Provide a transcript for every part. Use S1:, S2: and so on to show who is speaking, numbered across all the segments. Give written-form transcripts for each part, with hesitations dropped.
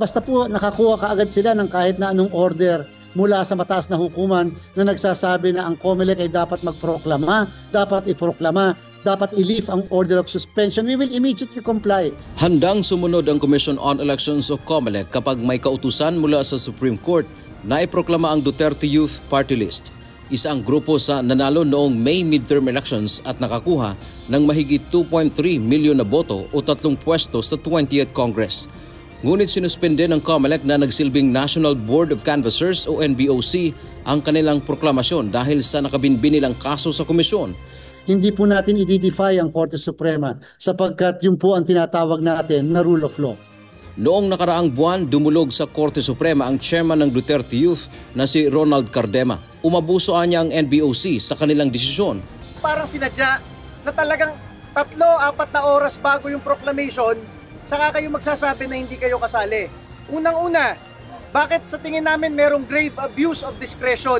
S1: Basta po nakakuha kaagad sila ng kahit na anong order mula sa mataas na hukuman na nagsasabi na ang COMELEC ay dapat magproklama, dapat iproklama, dapat i-lift ang order of suspension, we will immediately comply.
S2: Handang sumunod ang Commission on Elections o COMELEC kapag may kautusan mula sa Supreme Court na iproklama ang Duterte Youth Party List. Isa ang grupo sa nanalo noong May midterm elections at nakakuha ng mahigit 2.3 milyon na boto o 3 pwesto sa 20th Congress. Ngunit sinuspende ng COMELEC na nagsilbing National Board of Canvassers o NBOC ang kanilang proklamasyon dahil sa nakabinbin nilang kaso sa komisyon.
S1: Hindi po natin i-defy ang Korte Suprema sapagkat yun po ang tinatawag natin na rule of law.
S2: Noong nakaraang buwan, dumulog sa Korte Suprema ang chairman ng Duterte Youth na si Ronald Cardema. Umabusoan niya ang NBOC sa kanilang desisyon.
S3: Parang sinadya na talagang 3-4 na oras bago yung proclamation, saka kayo magsasabi na hindi kayo kasali. Unang-una, bakit sa tingin namin merong grave abuse of discretion?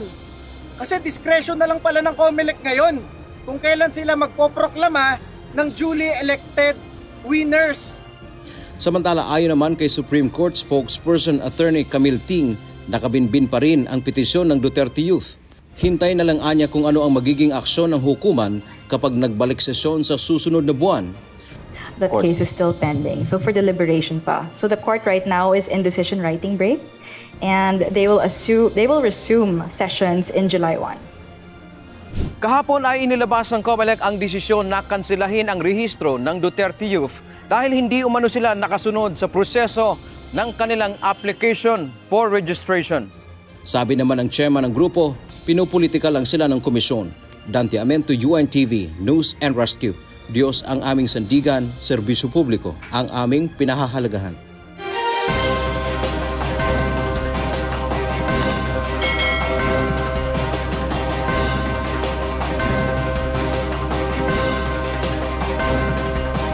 S3: Kasi discretion na lang pala ng COMELEC ngayon kung kailan sila magpoproklama ng duly elected winners.
S2: Samantala, ayon naman kay Supreme Court spokesperson Attorney Camille Ting, nakabinbin pa rin ang petisyon ng Duterte Youth. Hintay na lang anya kung ano ang magiging aksyon ng hukuman kapag nagbalik sesyon sa susunod na buwan.
S4: That case is still pending, so for deliberation pa. So the court right now is in decision writing break and they will resume sessions in July 1.
S5: Kahapon ay inilabas ng COMELEC ang desisyon na kansilahin ang rehistro ng Duterte Youth dahil hindi umano sila nakasunod sa proseso ng kanilang application for registration.
S2: Sabi naman ng chairman ng grupo, pinupolitika lang sila ng komisyon. Dante Amento, UNTV, News and Rescue. Diyos ang aming sandigan, serbisyo publiko ang aming pinahahalagahan.